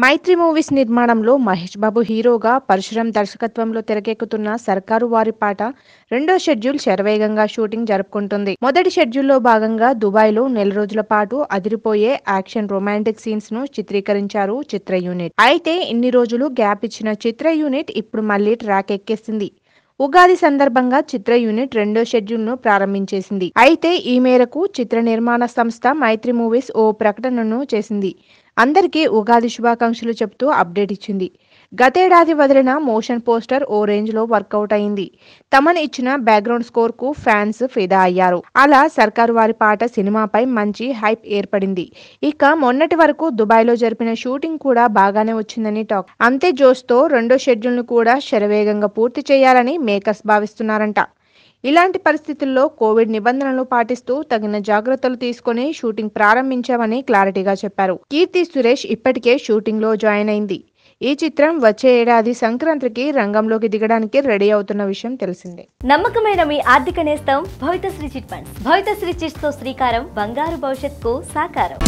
మైత్రి movies నిర్మాణంలో మహేష్ బాబు హీరోగా, పరశురామ్ దర్శకత్వంలో తెరకెక్కుతున్న సర్కారు వారి పాట రెండో షెడ్యూల్ శరవేగంగా షూటింగ్ జరుపుకుంటుంది. మొదటి షెడ్యూల్లో భాగంగా దుబాయ్లో నెల రోజుల పాటు అదిరిపోయే యాక్షన్ రొమాంటిక్ సీన్స్ ను చిత్రీకరించారు చిత్ర యూనిట్. అయితే ఇన్ని రోజులు గ్యాప్ ఇచ్చిన చిత్ర యూనిట్ ఇప్పుడు మళ్లీ ట్రాక్ ఎక్కేసింది. ఉగాది సందర్భంగా చిత్ర యూనిట్ రెండో షెడ్యూల్ ను ప్రారంభించేసింది. అయితే ఈ మేరకు చిత్ర నిర్మాణ సంస్థ మైత్రి మూవీస్ ఓ ప్రకటనను చేసింది. అందరికీ ఉగాది శుభాకాంక్షలు చెబుతూ అప్డేట్ ఇచ్చింది. గతేడాది వదిలిన మోషన్ పోస్టర్ ఓ రేంజ్ లో వర్కౌట్ అయింది. తమన్ ఇచ్చిన బ్యాక్గ్రౌండ్ స్కోర్ కు ఫ్యాన్స్ ఫిదా అయ్యారు. అలా సర్కారు వారి పాట సినిమాపై మంచి హైప్ ఏర్పడింది. ఇక మొన్నటి వరకు దుబాయ్ లో జరిపిన షూటింగ్ కూడా బాగానే వచ్చిందని టాక్. అంతే జోష్ తో రెండో షెడ్యూల్ ను కూడా శరవేగంగా పూర్తి చేయాలని మేకర్స్ భావిస్తున్నారంట. ఇలాంటి పరిస్థితుల్లో కోవిడ్ నిబంధనలు పాటిస్తూ తగిన జాగ్రత్తలు తీసుకుని షూటింగ్ ప్రారంభించామని క్లారిటీగా చెప్పారు. కీర్తి సురేష్ ఇప్పటికే షూటింగ్ లో జాయిన్ అయింది. ఈ చిత్రం వచ్చే ఏడాది సంక్రాంతికి రంగంలోకి దిగడానికి రెడీ అవుతున్న విషయం తెలిసిందే. నమ్మకమైన మీ ఆర్థిక నేస్తం Bhavithasri chit funds. Bhavithasri chits తో శ్రీకారం బంగారు భవిష్యత్తుకు సాకారం.